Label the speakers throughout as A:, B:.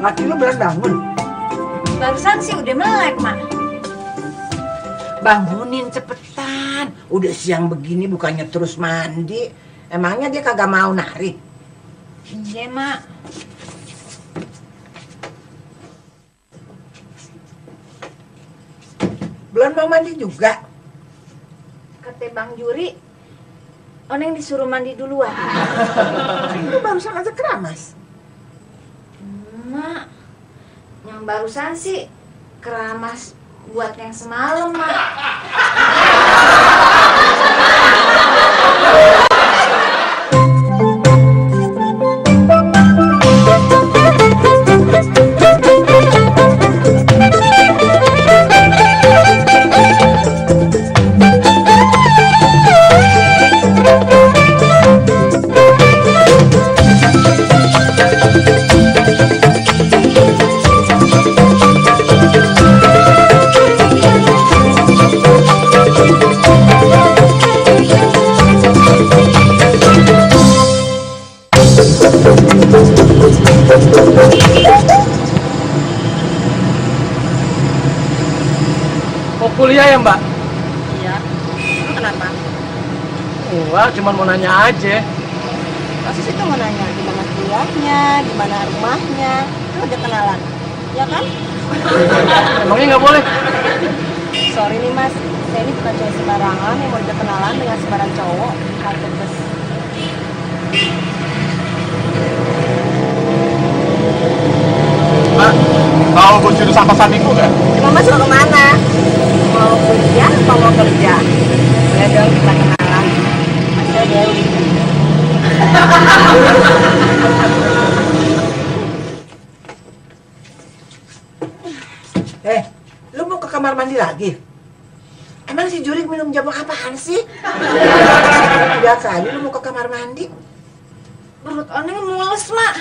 A: Laki lu belum bangun?
B: Barusan sih udah melek, Mak.
A: Bangunin cepetan. Udah siang begini bukannya terus mandi. Emangnya dia kagak mau narik?
B: Iya, Mak.
A: Belum mau mandi juga?
B: Kata Bang Juri, Oneng disuruh mandi duluan.
A: Lu barusan aja keramas.
B: Mak, yang barusan sih keramas buat yang semalam, Mak.
C: Mau kuliah ya, Mbak?
D: Iya. Emang kenapa?
C: Wah, cuma mau nanya aja.
D: Masa sih tuh mau nanya gimana kuliahnya, gimana rumahnya, lu udah kenalan, ya kan?
C: Emangnya nggak boleh?
D: Sorry nih mas, saya ini bukan cowok sembarangan yang mau udah kenalan dengan sembarang cowok di halte bus.
E: Mbak, tahu bos jurusan pasar minggu nggak?
D: Emang mas mau kemana? Mau kuliah atau mau kerja? Boleh dong kita kenalan. Mas Dewi.
A: Lu mau ke kamar mandi lagi? Emang si Jurik minum jamu apaan sih? Udah kali lu mau ke kamar mandi.
B: Perut Oneng mules, Mak.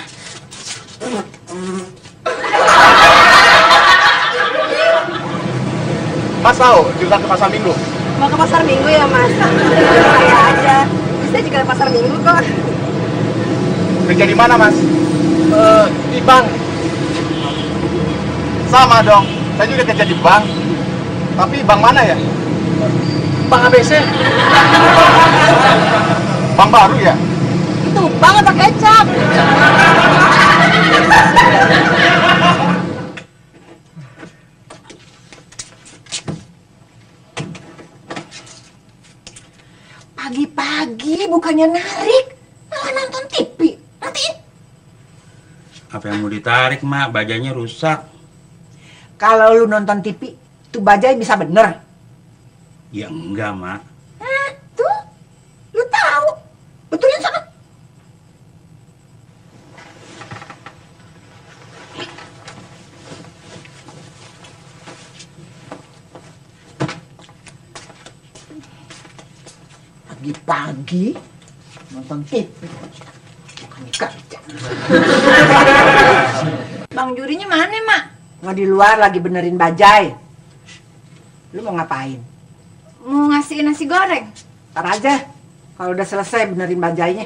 E: Mas tahu jurusan ke pasar minggu?
D: Mau ke pasar minggu ya mas? Saya aja. Bisa juga ke pasar minggu kok.
E: Kerja di mana mas?
C: Di bank.
E: Sama dong, saya juga kerja di bank. Tapi bank mana ya?
C: Bank ABC.
E: Bank baru ya?
D: Itu banget pakai kecap.
A: Pagi-pagi bukannya narik, malah nonton TV. Nantiin.
F: Apa yang mau ditarik, Mak? Bajanya rusak.
A: Kalau lu nonton TV, tuh bajai bisa bener.
F: Ya enggak, Mak.
A: Tuh, lu tahu. Betulin sana. Pagi-pagi nonton TV. Bukannya kerja.
B: Bang Jurinya mana, Mak?
A: Nggak di luar lagi benerin bajai. Lu mau ngapain?
B: Mau ngasih nasi goreng.
A: Ntar aja. Kalau udah selesai benerin bajainya.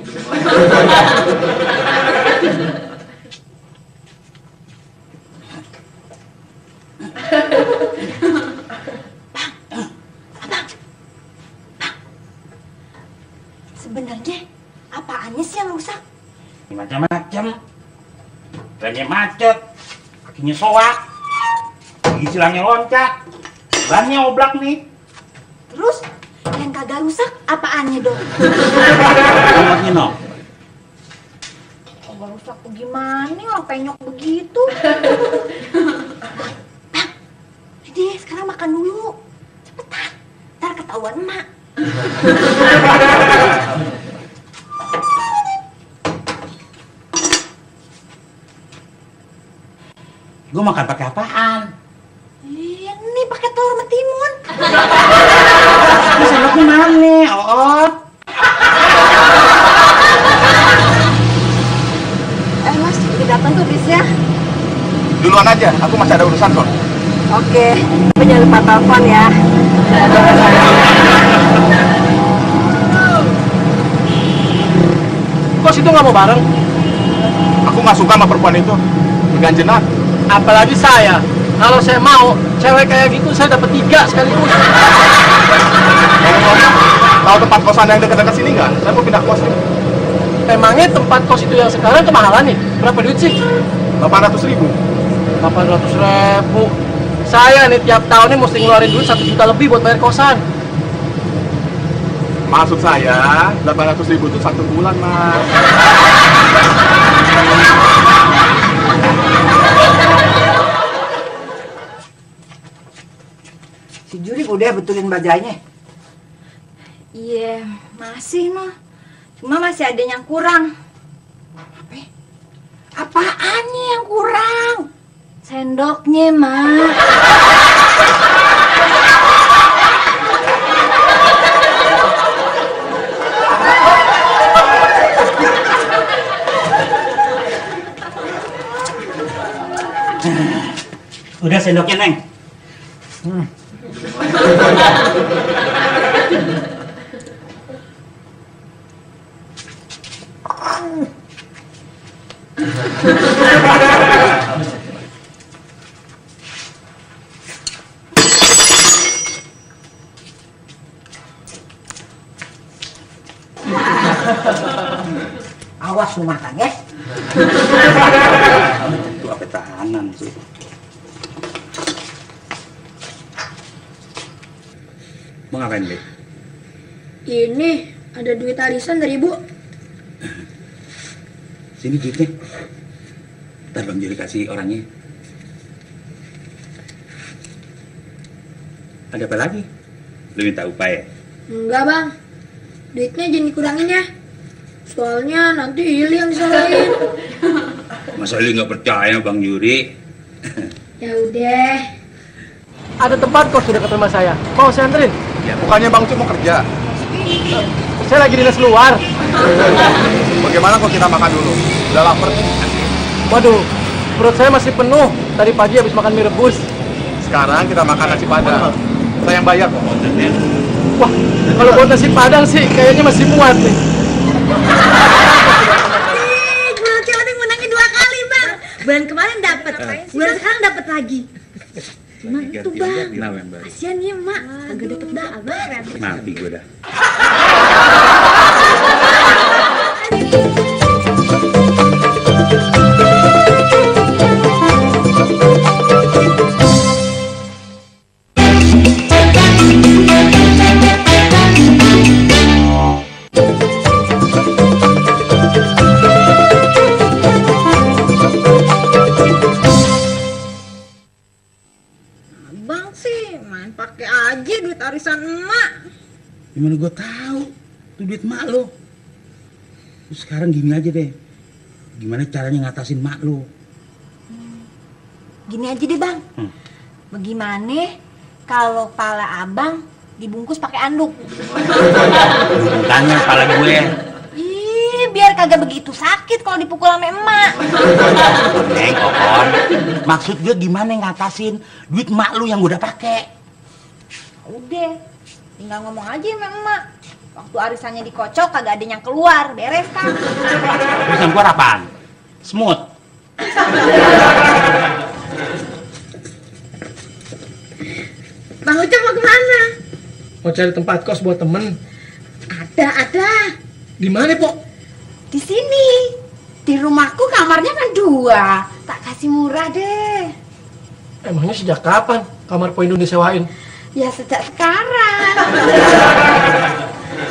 B: Sebenarnya apaannya sih yang rusak?
F: Macam-macam. Bannya macet. Kakinya soak. Gigi silangnya loncat. Bannya oblak nih.
B: Terus yang kagak rusak apaannya dong?
F: Alamatnya no.
B: Kagak rusak tuh gimana? Orang penyok begitu. Bang, jadi sekarang makan dulu. Cepetan, ntar ketahuan emak.
F: Gue makan pakai apaan?
B: Ini pakai telur metimun.
F: Ini sendoknya mana, Oot?
D: Mas, udah datang tuh bisnya.
E: Duluan aja, aku masih ada urusan kok.
D: Oke, tapi jangan lupa telepon ya.
C: Kok situ nggak mau bareng?
E: Aku nggak suka sama perempuan itu. ganjenan.
C: Apalagi saya. Kalau saya mau, cewek kayak gitu saya dapat 3 sekaligus.
E: Ngomong-ngomong, tahu tempat kosan yang dekat-dekat sini nggak? Saya mau pindah kos nih.
C: Emangnya tempat kos itu yang sekarang kemahalan nih? Berapa duit sih?
E: 800.000.
C: 800.000. Saya nih tiap tahun nih mesti ngeluarin duit 1 juta lebih buat bayar kosan.
E: Maksud saya, 800.000 itu 1 bulan, Mas.
A: Si Jurik udah betulin bajanya.
B: Iya, masih mah. Cuma masih ada yang kurang.
A: Apaannya yang kurang?
B: Sendoknya, Mak.
F: Udah sendoknya, Neng.
A: Awas lu makan ya.
F: Itu apa tahanan sih? Mau ngapain, Be?
G: Ini ada duit arisan dari ibu.
F: Sini duitnya. Ntar Bang Juri kasih orangnya. Ada apa lagi? Lu minta upaya?
G: Enggak bang, duitnya jangan dikurangin ya. Soalnya nanti Ili yang disalahin.
F: Masa Ili nggak percaya Bang Juri?
G: Ya udah.
C: Ada tempat kos di dekat rumah saya. Mau saya anterin?
E: Ya, bukannya Bang Cu mau kerja.
C: Saya lagi dinas luar.
E: Bagaimana kalau kita makan dulu? Udah lapar nih.
C: Waduh, perut saya masih penuh. Tadi pagi habis makan mie rebus.
E: Sekarang kita makan nasi padang. Saya yang bayar kok.
C: Wah, kalau buat nasi padang sih kayaknya masih muat nih.
G: Bulan Ciladeng menangnya 2 kali bang. Bulan kemarin dapat, bulan sekarang dapat lagi. Cuman itu bang, kasian ya mak, agak dapat dapat.
F: Mati gue dah.
G: Bang sih main pakai aja duit arisan emak.
F: Gimana gue tahu? Itu duit mak lo. Terus sekarang gini aja deh. Gimana caranya ngatasin mak lo?
B: Gini aja deh, Bang. Bagaimana kalau pala abang dibungkus pakai anduk?
F: Tanya kepala gue.
B: Ih, biar kagak begitu sakit kalau dipukul sama emak.
F: Neng, Kokon. Maksud gue gimana ngatasin duit mak lu yang gue udah pakai?
B: Udah, tinggal ngomong aja sama emak. Waktu arisannya dikocok kagak ada yang keluar, beres kan?
F: Terus yang keluar apaan? Smooth.
G: Bang Ucap mau kemana?
C: Mau cari tempat kos buat temen.
G: Ada.
C: Di mana, Pok?
B: Di sini. Di rumahku kamarnya kan 2. Tak kasih murah deh.
C: Emangnya sejak kapan kamar Po Indonesia sewain?
B: Ya sejak sekarang.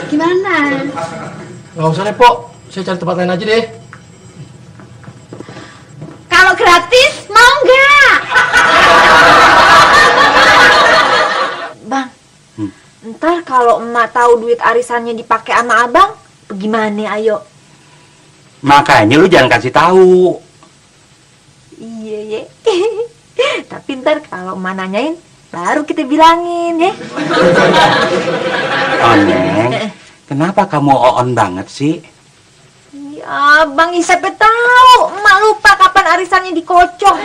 B: Gimana?
C: Nggak usah deh, Pok. Saya cari tempat lain aja deh.
B: Kalau gratis mau nggak? Bang, ntar kalau emak tahu duit arisannya dipakai sama abang, bagaimana ayo?
F: Makanya lu jangan kasih tahu.
B: Iya ya. Tapi ntar kalau emak nanyain, baru kita bilangin ya.
F: Oh, Neng, kenapa kamu on banget sih?
B: Ya, Bang Isep tahu, emak lupa kapan arisannya dikocok.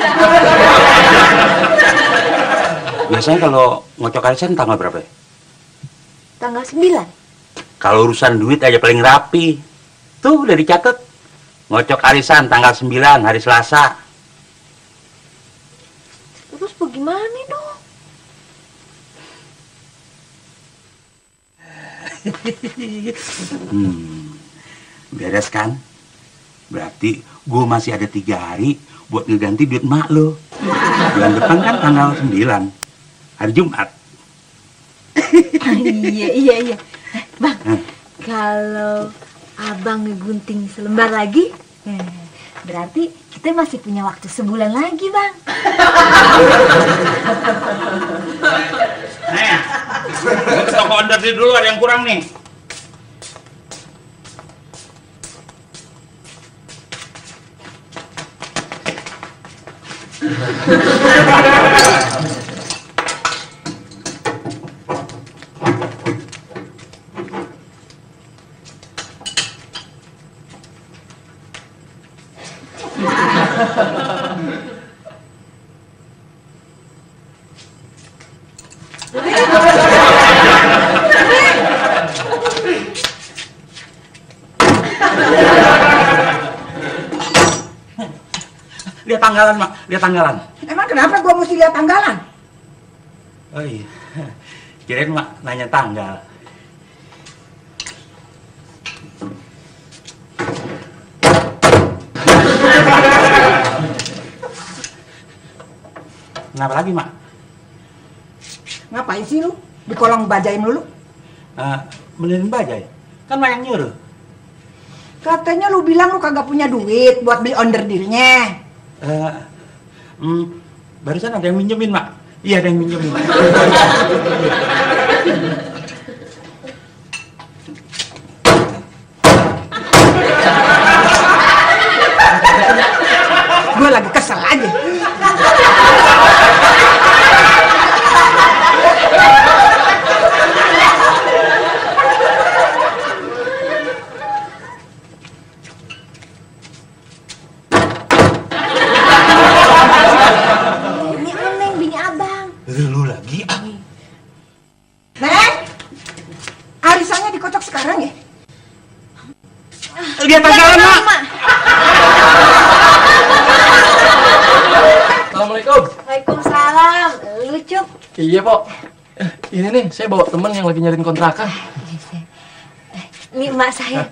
F: Biasanya kalau ngocok arisan tanggal berapa ya?
B: Tanggal 9.
F: Kalau urusan duit aja paling rapi. Tuh udah dicatat. Ngocok arisan tanggal 9 hari Selasa.
B: gimana dong?
F: Beres kan? Berarti gue masih ada 3 hari buat ngeganti duit mak lo. Bulan depan kan tanggal 9, hari Jumat.
B: Iya. Bang, kalau abang ngegunting selembar lagi, berarti kita masih punya waktu sebulan lagi, Bang.
F: Nih, gue ke toko order dulu, ada yang kurang nih. Lihat tanggalan, Mak. Lihat tanggalan.
A: Emang kenapa gua mesti lihat tanggalan?
F: Oh iya. Kirain Mak nanya tanggal. Kenapa lagi, Mak?
A: Ngapain sih lu di kolong bajain dulu?
F: Benerin bajai. Kan Mak yang nyuruh.
A: Katanya lu bilang lu kagak punya duit buat beli onder dealnya.
F: Barusan ada yang minjemin, Mak. Iya, ada yang minjemin.
A: Gue lagi kesel aja.
F: Lu lagi ah.
A: Neng, arisannya dikocok sekarang ya?
F: Lihat tanggalan, Mak.
C: Assalamualaikum.
B: Waalaikumsalam. Lu, Cup?
C: Iya, Pok. Ini nih, saya bawa temen yang lagi nyariin kontrakan.
B: Ini emak saya.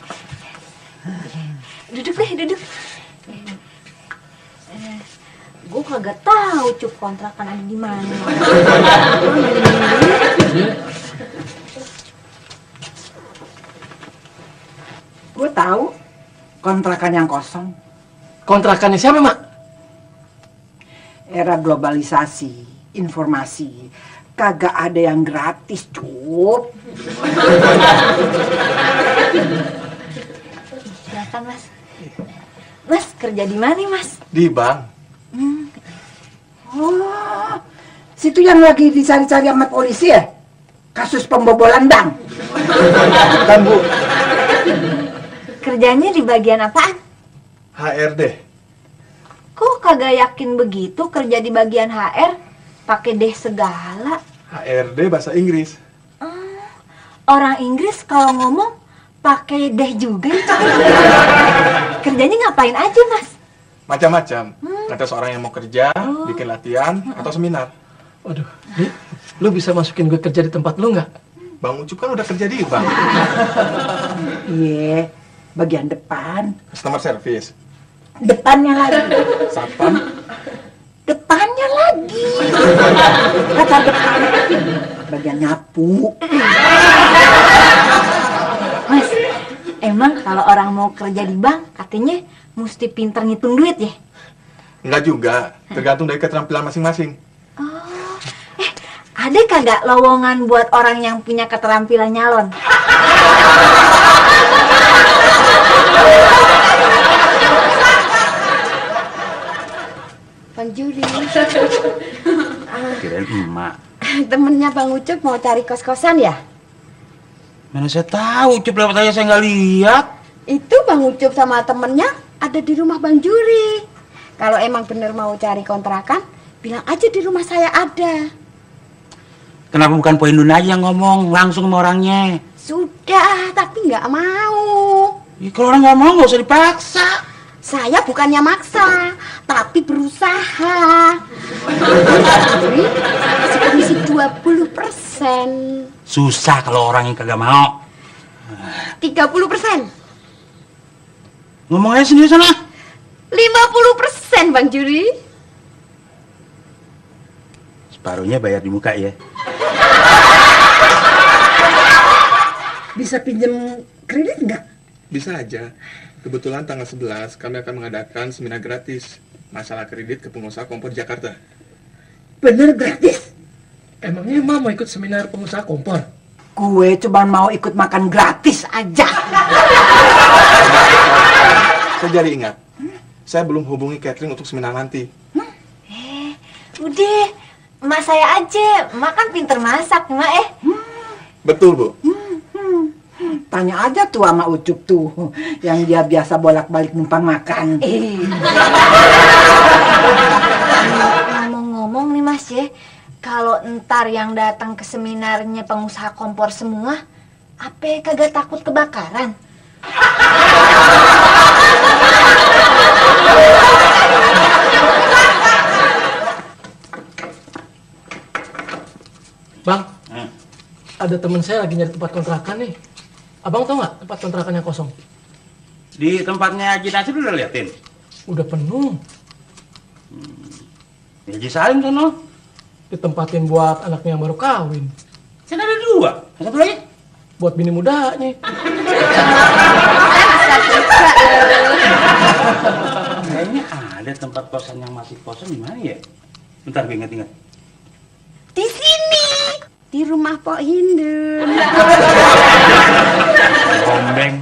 B: Duduk deh, duduk. Gue kagak tahu Cup kontrakan ada di mana.
A: Gue tahu kontrakan yang kosong.
C: Kontrakannya siapa, Mak?
A: Era globalisasi, informasi, kagak ada yang gratis, Cup.
B: Silakan, Mas. Mas kerja di mana, Mas?
E: Di bank.
A: Oh, situ yang lagi dicari-cari sama polisi ya? Kasus pembobolan bank.
E: Kan, Bu?
B: Kerjanya di bagian apaan?
E: HRD.
B: Kok kagak yakin begitu kerja di bagian HR? Pakai deh segala.
E: HRD bahasa Inggris.
B: Orang Inggris kalau ngomong pakai deh juga. Kerjanya ngapain aja, Mas?
E: Macam-macam. Ada seorang yang mau kerja, bikin latihan, atau seminar.
C: Waduh, Di, lu bisa masukin gue kerja di tempat lu nggak?
E: Bang Ucup kan udah kerja di bank.
A: Iya, bagian depan.
E: Customer service.
A: Depannya lagi.
E: Satpam.
A: Depannya lagi. Kata depan. Bagian nyapu.
B: Mas, emang kalau orang mau kerja di bank katanya mesti pinter ngitung duit ya?
E: Enggak juga, tergantung dari keterampilan masing-masing.
B: Oh, ada kagak lowongan buat orang yang punya keterampilan nyalon?
D: Bang Juri.
F: Kirain emak.
D: Temennya Bang Ucup mau cari kos-kosan ya?
F: Mana saya tahu, Cup, lewat aja saya nggak lihat.
D: Itu Bang Ucup sama temennya ada di rumah Bang Juri. Kalau emang bener mau cari kontrakan, bilang aja di rumah saya ada.
F: Kenapa bukan Poin Dun aja yang ngomong langsung sama orangnya?
D: Sudah, tapi nggak mau.
F: Ya, kalau orang nggak mau nggak usah dipaksa.
D: Saya bukannya maksa, tapi berusaha. Juri, kasih komisi 20%.
F: Susah kalau orang yang kagak mau.
D: 30%.
F: Ngomong aja sendiri sana.
D: 50%, Bang Juri.
F: Separuhnya bayar di muka ya.
A: Bisa pinjem kredit nggak?
E: Bisa aja. Kebetulan tanggal 11 kami akan mengadakan seminar gratis masalah kredit ke pengusaha kompor Jakarta.
A: Bener gratis?
C: Emangnya Emak mau ikut seminar pengusaha kompor?
A: Gue cuma mau ikut makan gratis aja.
E: Saya jadi ingat, saya belum hubungi catering untuk seminar nanti.
B: Udah, emak saya aja. Emak kan pinter masak, emak
E: Betul, Bu.
A: Tanya aja tuh sama Ucup tuh, yang dia biasa bolak-balik numpang makan.
B: Ngomong-ngomong nih Mas ya, kalau ntar yang datang ke seminarnya pengusaha kompor semua, apa kagak takut kebakaran?
C: Bang, ada temen saya lagi nyari tempat kontrakan nih. Abang tau nggak tempat kontrakan yang kosong?
F: Di tempatnya Haji Nasir udah liatin?
C: Udah penuh.
F: Haji Salim sono.
C: Ditempatin buat anaknya yang baru kawin.
F: Kan ada 2. Satu lagi?
C: Buat bini mudanya.
F: Kayaknya ada tempat kosan yang masih kosong di mana ya? Bentar gue ingat-ingat.
D: Di sini. Di rumah Pok Hindu.
F: Gombeng.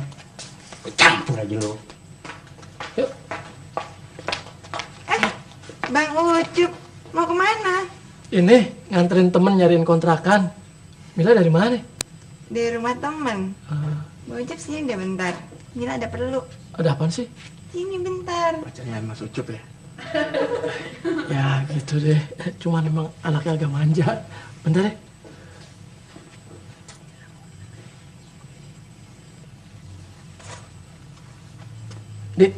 F: Campur aja lo.
C: Yuk,
G: Bang Ucup, mau kemana?
C: ini nganterin temen nyariin kontrakan. Mila dari mana?
G: Di rumah temen. Bang Ucup sini udah bentar. Mila ada perlu.
C: Ada apaan sih?
G: Sini bentar.
E: Pacarnya Mas Ucup ya?
C: Ya gitu deh. Cuman emang anaknya agak manja. Bentar deh. Dik,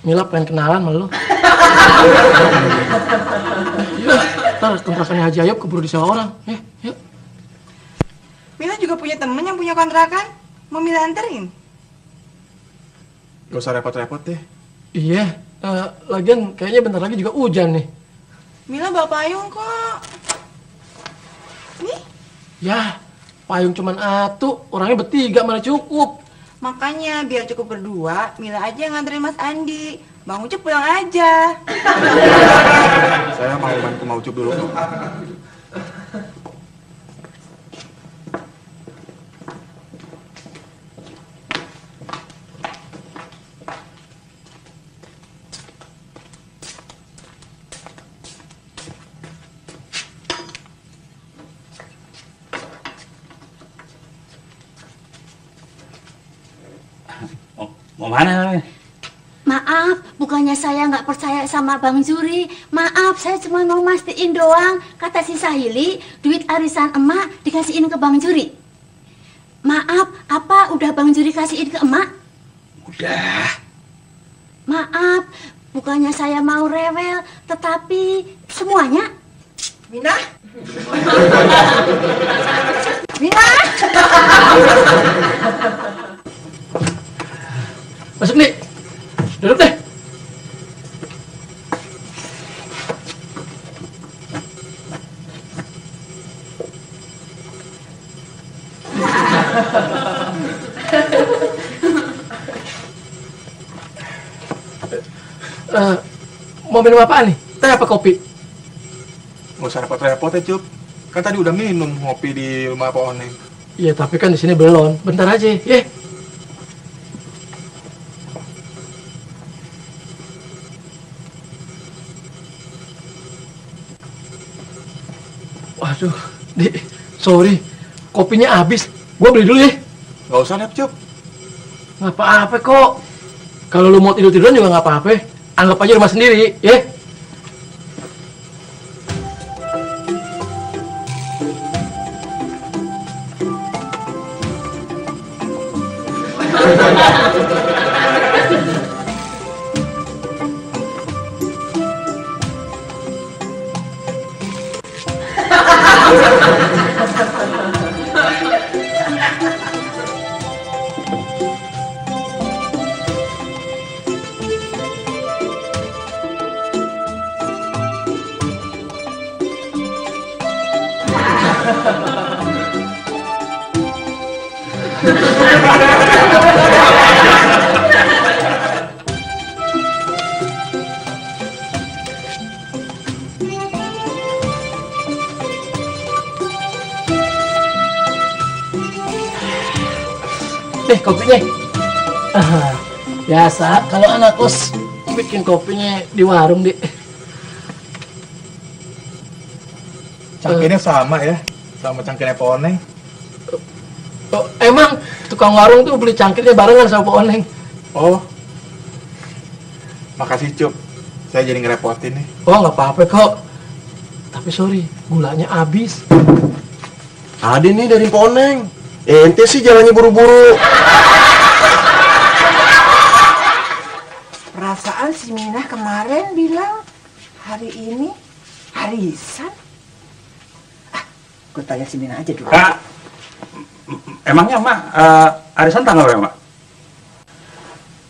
C: Mila pengen kenalan sama lu. Iya, ntar kontrakannya Haji Ayub keburu disewa orang. Yuk.
G: Mila juga punya temen yang punya kontrakan. Mau Mila anterin?
E: Gak usah repot-repot deh.
C: Iya, lagian kayaknya bentar lagi juga hujan nih.
G: Mila bawa payung kok. Nih,
C: Ya, payung cuman atu, orangnya bertiga mana cukup.
G: makanya biar cukup berdua, Mila aja yang nganterin Mas Andi. Bang Ucup pulang aja.
E: Saya mau main ke Ucup dulu.
F: Mau mana?
D: Maaf, bukannya saya nggak percaya sama Bang Juri. Maaf, saya cuma mau mastiin doang. Kata si Sahili, duit arisan emak dikasihin ke Bang Juri. Maaf, apa udah Bang Juri kasihin ke emak?
F: Udah.
D: Maaf, bukannya saya mau rewel, tetapi semuanya.
A: Mina? Mina?
C: Masuk nih, duduk deh. Mau minum apaan nih? Teh apa kopi?
E: Gak usah repot-repot ya, Cup. Kan tadi udah minum ngopi di rumah Pak Oneng.
C: Iya, tapi kan di sini belum. Bentar aja, ya. Waduh, Dik, sorry. Kopinya habis. Gua beli dulu ya.
E: Gak usah, Nep, Cup.
C: Nggak apa-apa kok. Kalau lu mau tidur-tiduran juga nggak apa-apa. Anggap aja rumah sendiri, ya. Nih kopinya. Biasa kalau anak kos bikin kopinya di warung, Dik.
E: Cangkirnya sama ya, sama cangkirnya Pak Oneng.
C: Oh, emang tukang warung tuh beli cangkirnya barengan sama Pak Oneng?
E: Oh, makasih Cup. Saya jadi ngerepotin nih.
C: Oh, nggak apa-apa kok. Tapi sorry, gulanya habis.
H: Ada nih dari Pak Oneng. Ente sih jalannya buru-buru.
A: Perasaan si Minah kemarin bilang hari ini harisan. Gue tanya si Minah aja dulu.
F: Emangnya Mak, arisan tanggal berapa, Mak?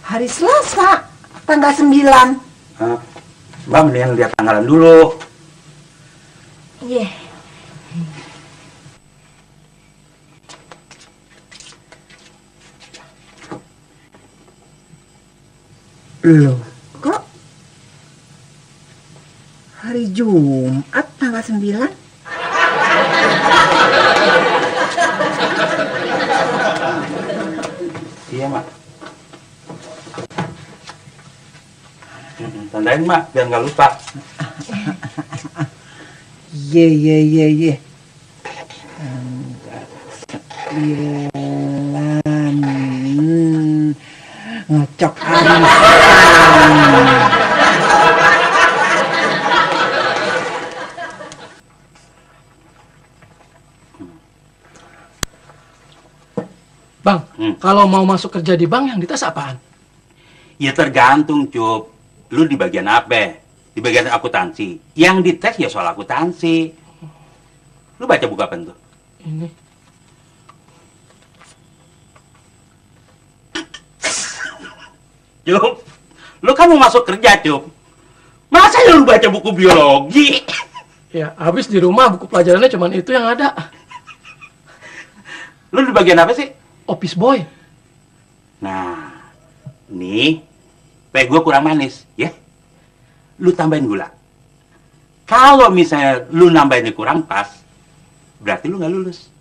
A: Hari Selasa, tanggal 9.
F: Mbak mendingan lihat tanggalan dulu.
B: Iya.
A: Loh, kok hari Jumat tanggal 9?
F: Iya, Mak. Tandain, Mak, biar nggak lupa.
A: Ye. 9 ngecok arisan.
C: Bang, kalau mau masuk kerja di bank yang dites apaan?
F: Ya tergantung, Cup. Lu di bagian apa? Di bagian akuntansi. Yang dites ya soal akuntansi. Lu baca buku apa tuh?
C: Ini.
F: Cup, lu kan mau masuk kerja, Cup. Masa ya lu baca buku biologi?
C: Ya, habis di rumah buku pelajarannya cuma itu yang ada.
F: Lu di bagian apa sih?
C: Office boy.
F: Nah, nih, teh gue kurang manis, ya. Lu tambahin gula. Kalau misalnya lu nambahinnya kurang pas, berarti lu nggak lulus.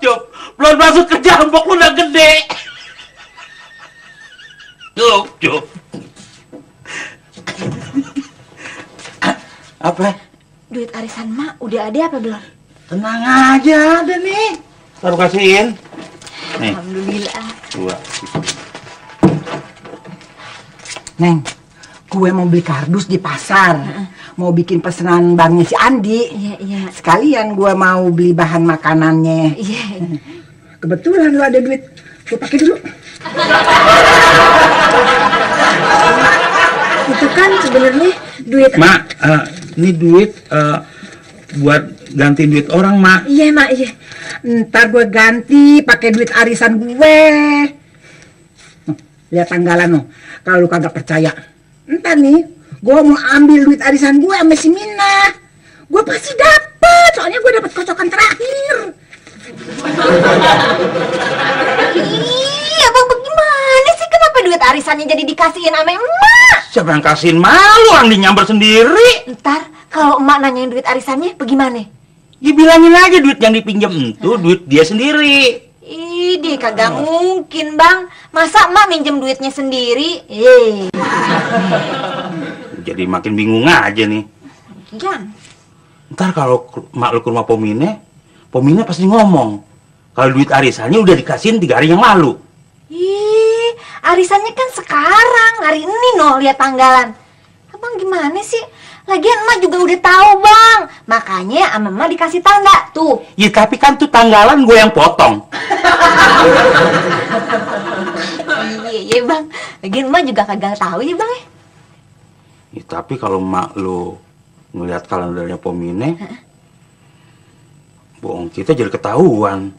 F: Cup, belum masuk kerja, mbok lu udah gede. Cup. Apa?
B: Duit arisan Mak udah ada apa belum?
F: Tenang aja, ada nih. Taruh kasihin. Nih.
B: Alhamdulillah.
F: 2.
A: Neng, gue mau beli kardus di pasar. Mau bikin pesanan banknya si Andi.
B: Iya.
A: Sekalian gue mau beli bahan makanannya.
B: Iya.
A: Kebetulan lu ada duit. Gue pakai dulu.
G: Itu kan sebenarnya duit.
F: Mak, ini duit buat ganti duit orang, Mak.
G: Iya, Mak, iya.
A: Ntar gue ganti pakai duit arisan gue. Lihat tanggalan lo. Kalau lu kagak percaya, ntar nih gue mau ambil duit arisan gue sama si Mina. Gue pasti dapet, soalnya gue dapet kocokan terakhir.
B: Iya, Bang, bagaimana sih? Kenapa duit arisannya jadi dikasihin sama emak?
F: Siapa yang kasihin malu, orang dinyamber sendiri.
B: Ntar kalau emak nanyain duit arisannya bagaimana?
F: Ya bilangin aja duit yang dipinjam itu duit dia sendiri.
B: Ide kagak mungkin, Bang. Masa emak minjem duitnya sendiri?
F: Jadi makin bingung aja nih.
B: Jangan.
F: Ntar kalau mak lu ke rumah Pomine pasti ngomong kalau duit arisannya udah dikasihin 3 hari yang lalu.
B: Ih, arisannya kan sekarang, hari ini no, lihat tanggalan. Abang gimana sih? Lagian emak juga udah tahu, Bang. Makanya sama emak dikasih tanda tuh.
F: Ya tapi kan tuh tanggalan gue yang potong.
B: Iya, Bang. Lagian emak juga kagak tahu ya, Bang.
F: Ya tapi kalau mak lu ngelihat kalendernya Pomine, bohong kita jadi ketahuan.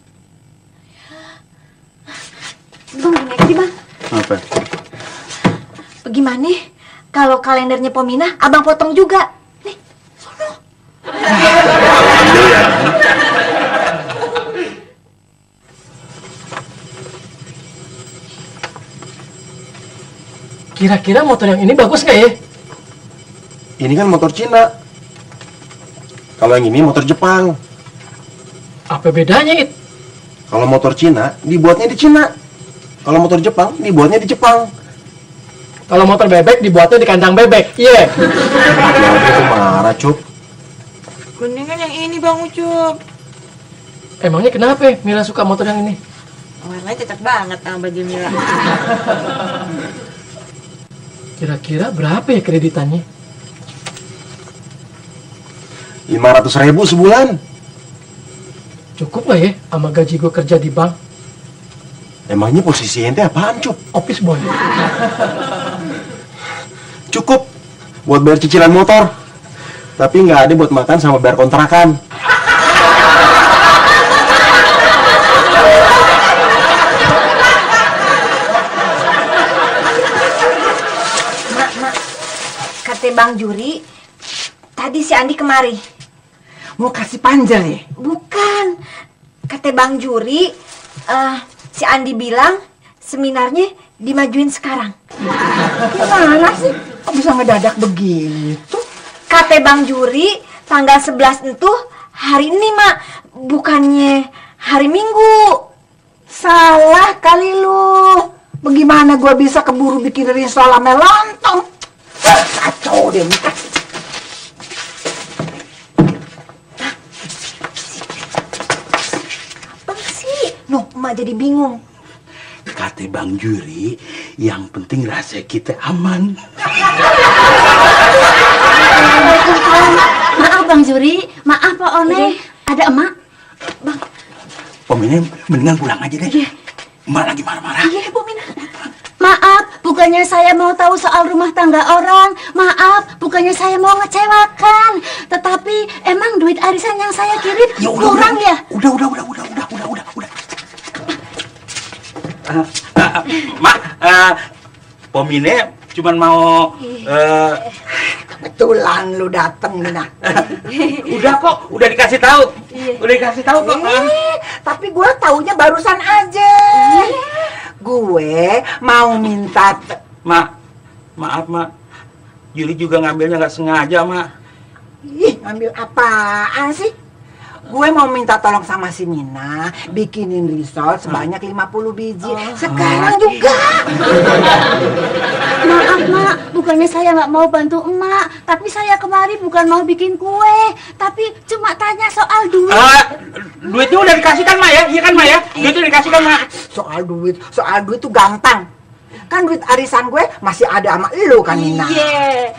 B: Bang, gini aja, Bang.
F: Apa?
B: Bagaimana kalau kalendernya Pominah abang potong juga? Nih, sono.
C: Kira-kira motor yang ini bagus nggak ya?
H: Ini kan motor Cina. Kalau yang ini motor Jepang.
C: Apa bedanya, It?
H: Kalau motor Cina dibuatnya di Cina. Kalau motor Jepang dibuatnya di Jepang.
C: Kalau motor bebek dibuatnya di kandang bebek. Iya.
H: Ya itu marah, Cup.
G: Mendingan yang ini Bang Ucup.
C: Emangnya kenapa Mila suka motor yang ini?
G: Warnanya cocok banget sama baju Mila.
C: Kira-kira berapa ya kreditannya?
H: 500.000 sebulan.
C: Cukup nggak ya sama gaji gue kerja di bank?
H: Emangnya posisi ente apaan, Cup?
C: Office boy.
H: Cukup buat bayar cicilan motor. Tapi nggak ada buat makan sama bayar kontrakan.
B: Mak, kata Bang Juri, tadi si Andi kemari.
A: Mau kasih panjang ya?
B: Bukan, kata Bang Juri, si Andi bilang seminarnya dimajuin sekarang.
A: Gimana sih? Kok bisa ngedadak begitu?
B: Kata Bang Juri, tanggal 11 itu hari ini, Mak. Bukannya hari Minggu.
A: Salah kali lu. Bagaimana gua bisa keburu bikin risol sama lontong? Kacau deh.
B: Bang sih, loh, Emak jadi bingung.
F: Kata Bang Juri, yang penting rahasia kita aman.
D: Maaf Bang Juri, maaf Pak One. Ada emak.
F: Bang, Pominah mendingan pulang aja deh. Emak lagi marah-marah.
B: Iya, Bu Minah.
D: Maaf, bukannya saya mau tahu soal rumah tangga orang. Maaf, bukannya saya mau ngecewakan. Tetapi emang duit arisan yang saya kirim kurang ya?
F: Udah. Mak, Pominah cuman mau
A: Kebetulan lu dateng, Nina.
F: udah kok, udah dikasih tahu. Udah dikasih tahu kok.
A: Tapi gue taunya barusan aja. Gue mau minta
F: Maaf, Mak. Juli juga ngambilnya nggak sengaja, Mak.
A: Ih, ngambil apaan sih? Gue mau minta tolong sama si Mina bikinin risol sebanyak 50 biji. Sekarang juga.
D: Maaf Mak, bukannya saya nggak mau bantu emak. Tapi saya kemari bukan mau bikin kue. Tapi cuma tanya soal duit.
F: Duitnya udah dikasih kan, Mak ya? Iya kan, Mak ya? Duitnya udah dikasih kan, Mak?
A: Soal duit tuh gampang. Kan duit arisan gue masih ada sama elu kan, Nina.
D: Iya.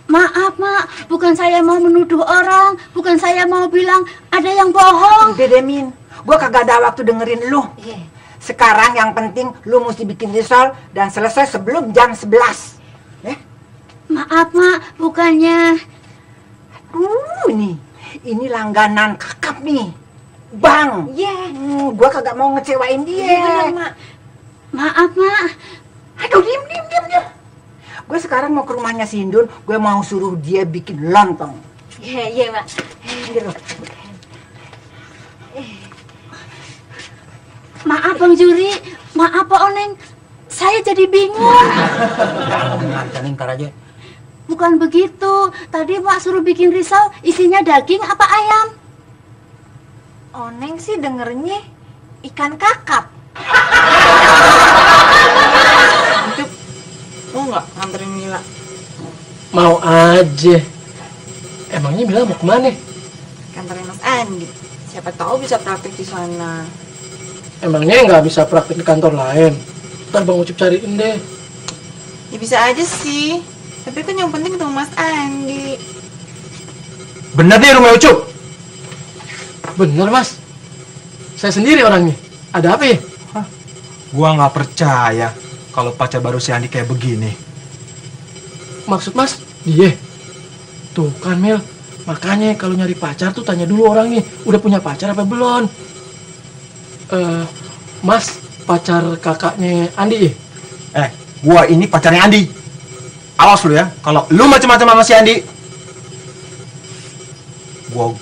D: Maaf Mak, bukan saya mau menuduh orang, bukan saya mau bilang ada yang bohong.
A: Udah deh, Min. Gue kagak ada waktu dengerin lu. Sekarang yang penting lu mesti bikin risol dan selesai sebelum jam 11.
D: Maaf Mak, bukannya.
A: Ini langganan kakap nih. Bang. Gue kagak mau ngecewain dia.
B: Iya, bener, Mak.
D: Maaf Mak.
A: Aduh, diam. Gue sekarang mau ke rumahnya si Hindun. Gue mau suruh dia bikin lontong.
B: Iya, Mak.
D: Maaf Bang Juri, maaf Pak Oneng. Saya jadi bingung.
F: Lancarin ntar aja.
D: Bukan begitu. Tadi Mak suruh bikin risol, isinya daging apa ayam?
B: Oneng sih dengernya ikan kakap.
G: Mau nggak nganterin Mila?
C: Mau aja. Emangnya Mila mau kemana?
G: Kantornya Mas Andi. Siapa tahu bisa praktek di sana.
C: Emangnya nggak bisa praktik di kantor lain? Ntar Bang Ucup cariin deh.
G: Ya bisa aja sih. Tapi kan yang penting ketemu Mas Andi.
H: Bener nih rumah Ucup.
C: Bener Mas. Saya sendiri orangnya. Ada apa ya?
I: Gua nggak percaya kalau pacar baru si Andi kayak begini.
C: Maksud Mas? Dia? Tuh kan Mil. Makanya kalau nyari pacar tuh tanya dulu orangnya. Udah punya pacar apa belum? Mas, pacar kakaknya Andi ya?
H: Gua ini pacarnya Andi. Awas lu ya, kalau lu macam-macam sama si Andi, gua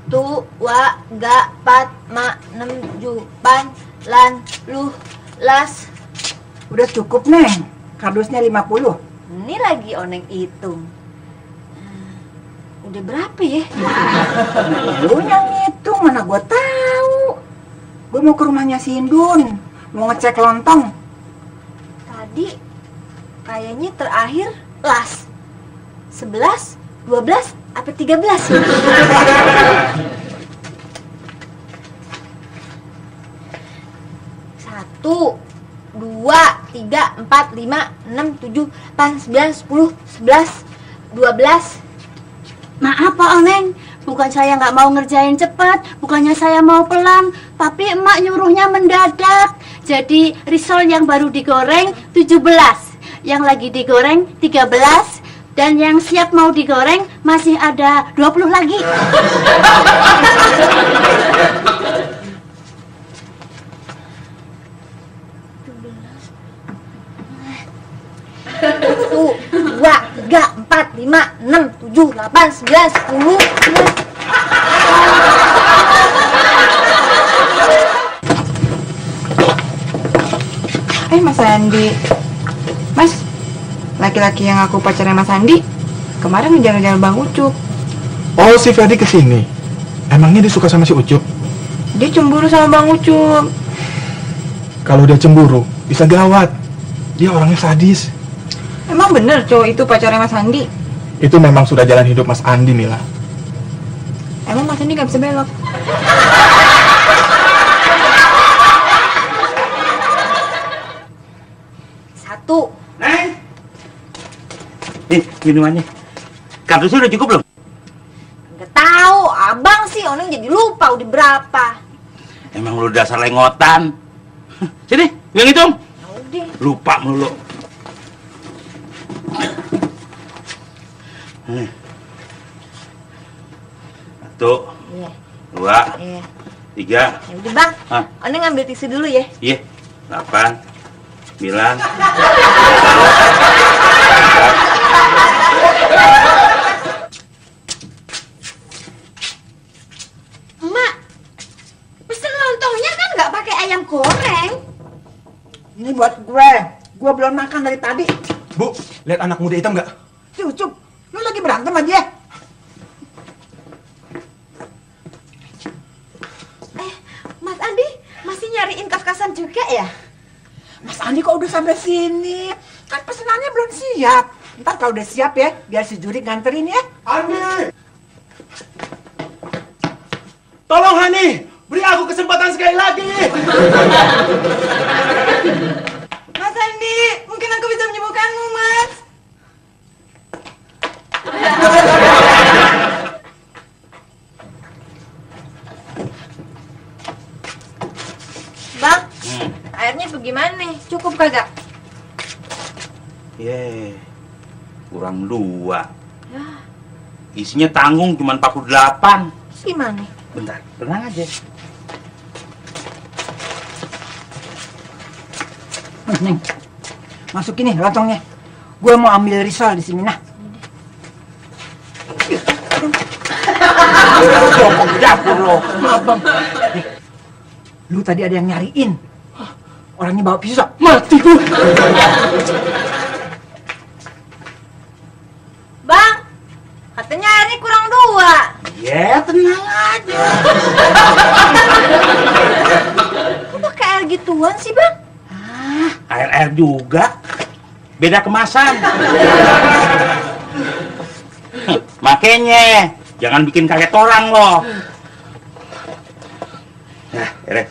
B: Tua, ga, pat, ma, 6, 7, pan, lan, luh, las.
A: Udah cukup, Neng. Kardusnya 50.
B: Ini lagi oneng hitung. Udah berapa ya?
A: Lu yang ngitung, mana gua tahu. Gua mau ke rumahnya si Indun, mau ngecek lontong.
B: Tadi kayaknya terakhir las 11, 12, apa 13 ya? Satu, 2, 3, 4, 5, 6, 7, 8, 9, 10, 11, 12.
D: Maaf Pak Oneng, bukan saya nggak mau ngerjain cepat, bukannya saya mau pelan, tapi emak nyuruhnya mendadak. Jadi risol yang baru digoreng 17, yang lagi digoreng 13, dan yang siap mau digoreng masih ada 20 lagi.
B: Satu, 2, 3, 4, 5, 6, 7, 8, 9, 10, 11.
J: Mas Andi. Mas, laki-laki yang aku pacarnya Mas Andi kemarin ngejar-ngejar Bang Ucup.
I: Oh, si Ferdi kesini. Emangnya dia suka sama si Ucup?
J: Dia cemburu sama Bang Ucup.
I: Kalau dia cemburu, bisa gawat. Dia orangnya sadis.
J: Emang bener cowok itu pacarnya Mas Andi?
I: Itu memang sudah jalan hidup Mas Andi, Mila.
J: Emang Mas Andi gak bisa belok?
B: Satu.
F: Neng! Nih, minumannya. Kardusnya udah cukup belum?
B: Nggak tahu, abang sih Oneng jadi lupa udah berapa.
F: Emang lu dasar lengotan. Sini, gue ngitung.
B: Udah.
F: Lupa melulu. Satu,
B: Iya.
F: dua,
B: Iya.
F: tiga.
B: Ya udah bang,
F: Hah?
B: Oneng ngambil tisu dulu ya.
F: Iya, 8, 9.
D: Emak, pesen lontongnya kan nggak pakai ayam goreng.
A: Ini buat gue. Gue belum makan dari tadi.
H: Bu, lihat anak muda hitam nggak?
A: Cucup, lu lagi berantem sama dia?
B: Mas Andi masih nyariin kas-kasan juga ya?
A: Mas Andi kok udah sampai sini? Kan pesenannya belum siap. Ntar kalau udah siap ya, biar si Juri nganterin ya.
H: Andi! Tolong Hani, beri aku kesempatan sekali lagi.
J: Mas Andi, mungkin aku bisa menyembuhkanmu, Mas.
B: Bang, airnya bagaimana nih? Cukup kagak?
F: Kurang 2. Isinya tanggung cuma 48.
B: Gimana?
F: Bentar, tenang aja.
A: Neng, masukin nih lontongnya. Gue mau ambil risol di sini nah.
F: Dapur lo.
A: Maaf bang. Lu tadi ada yang nyariin. Orangnya bawa pisau.
C: Mati gue.
B: Bang, katanya airnya kurang 2.
F: Ya, tenang aja.
B: Kok pakai air gituan sih bang?
F: Air juga. Beda kemasan. Makanya, jangan bikin kaget orang loh. Nah, Ere.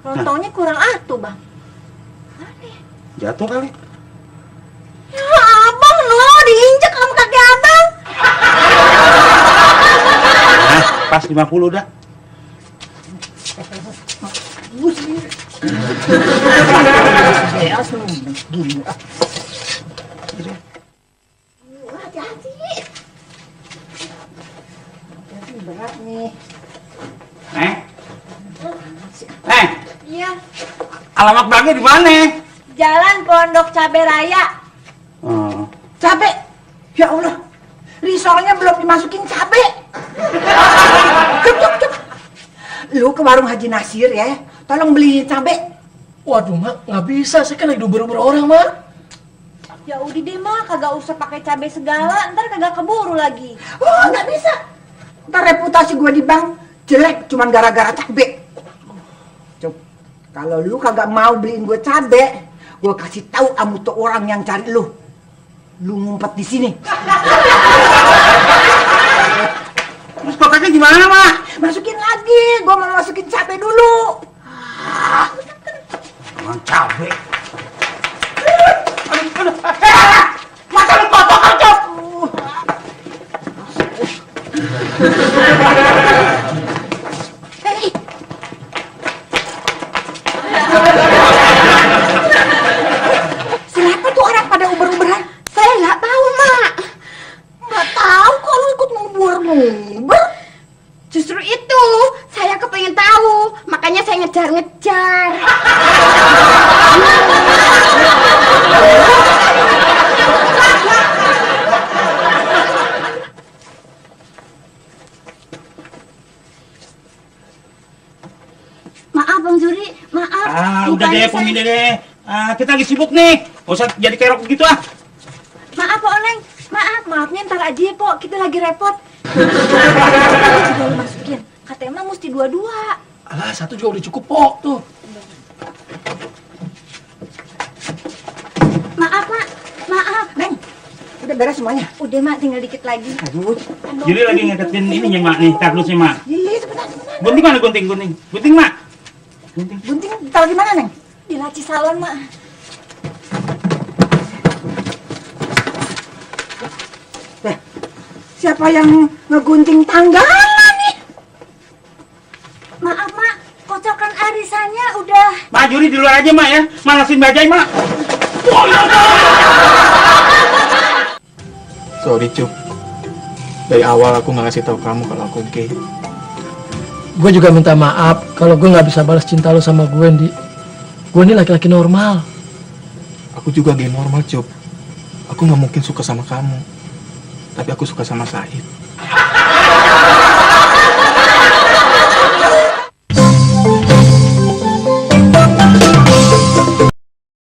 B: Lontongnya kurang atuh bang.
F: Jatuh kali.
B: Ya abang no, diinjek sama kaki abang.
F: Nah, pas 50 dah.
A: Hati-hati. Berat nih.
B: Iya,
F: Alamat bangnya di mana?
B: Jalan Pondok Cabe Raya.
A: Cabe. Ya Allah. Risolnya belum dimasukin cabe. Cep. Lu ke warung Haji Nasir ya. Tolong beliin cabe.
C: Waduh, Mak, nggak bisa. Saya kan lagi diuber-uber orang, Mak.
B: Ya udah deh mak, kagak usah pakai cabai segala, ntar kagak keburu lagi.
A: Oh, nggak bisa. Ntar reputasi gue di bank jelek cuman gara-gara cabe. Cuk, kalau lu kagak mau beliin gue cabe, gue kasih tahu amu tuh orang yang cari lu. Lu ngumpet di sini.
F: Terus kokaknya gimana, Mak?
A: Masukin lagi, gue mau masukin cabe dulu.
F: Emang cabe. Masa lu kotok aja?
A: Hei. Siapa tuh orang pada uber-uberan?
D: Saya nggak tahu, Mak.
A: Nggak tahu kalau ikut nguber-nguber.
D: Justru itu, saya kepengen tahu. Makanya saya ngejar-ngejar. Maaf, Bang Juri. Maaf.
F: Udah
D: Bukannya
F: deh, Pumi deh. Kita lagi sibuk nih. Gak usah jadi kerok begitu ah.
B: Maaf Pak Oneng, maafnya ntar aja ya Pok, kita lagi repot. Juga lu masukin, katanya mesti dua-dua.
C: Alah, satu juga udah cukup, Pok, tuh.
B: Maaf Mak, maaf.
A: Neng, udah beres semuanya?
B: Udah Mak, tinggal dikit lagi.
A: Aduh.
F: Jadi lagi ngeketin ininya, Mak, nih, kardusnya, Mak.
A: Iya, sebentar.
F: Gunting mana, gunting? Gunting, Mak.
A: Gunting taruh di mana, Neng?
B: Di laci salon Mak.
A: Siapa yang ngegunting tanggalan nih?
B: Maaf Mak, kocokan arisannya udah.
F: Mak, Juri di luar aja, Mak, ya. Manasin bajai, Mak.
I: Sorry, Cup. Dari awal aku nggak kasih tahu kamu kalau aku gay.
C: Gue juga minta maaf kalau gue nggak bisa balas cinta lo sama gue, Di. Gue ini laki-laki normal.
I: Aku juga gay normal, Cup. Aku nggak mungkin suka sama kamu. Tapi aku suka sama Said.